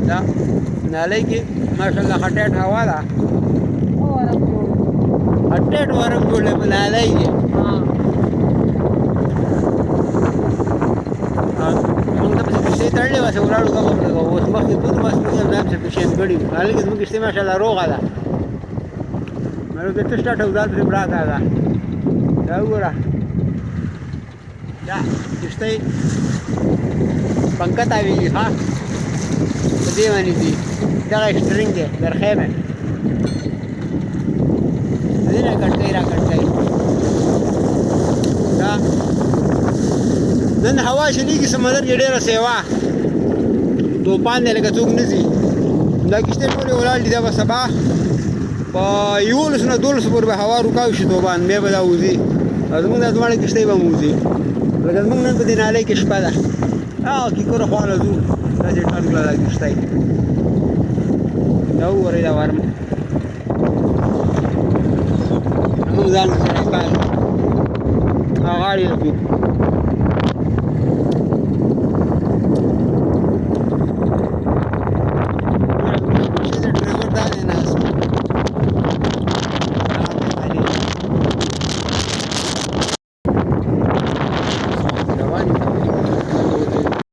دا نالۍ کې ماشاءالله ښه ټیټ هوا ده ټیټ ورم جوړ دی په نالۍ کې موږ ته پسې کښتۍ تړلې وه چې ولاړو کم وکړه اوس مخکې دود بس موږ هم ځان پسې کښتۍ کړي وو هلته کې زموږ کښتۍ ماشاءالله روغه ده مې ورته سټارټ او ځان پسې براته ده دا وګوره دا کښتۍ پنکه تاویږي ښه په دې باندې ځي دغه سټرینګ دی درخی مې دې نه کټکۍ را کټکۍ دا نن هوا شلیږي سمندر کې ډېره سیوا توپان دی لکه څوک نه ځي دا کښتۍ ټولې ولاړ دي دا به سبا په 11 نه 12 پورې به هوا رکاو شي توپان بیا به دا وځي او زموږ دا دواړه کښتۍ به هم وځي لکه زموږ نن په دې نالۍ کې شپه ده کیکره خواله ځو داسې ټال کړه دا کښتۍ دا وګورئ دا ورم موږ ځان سره کار غاړې ځو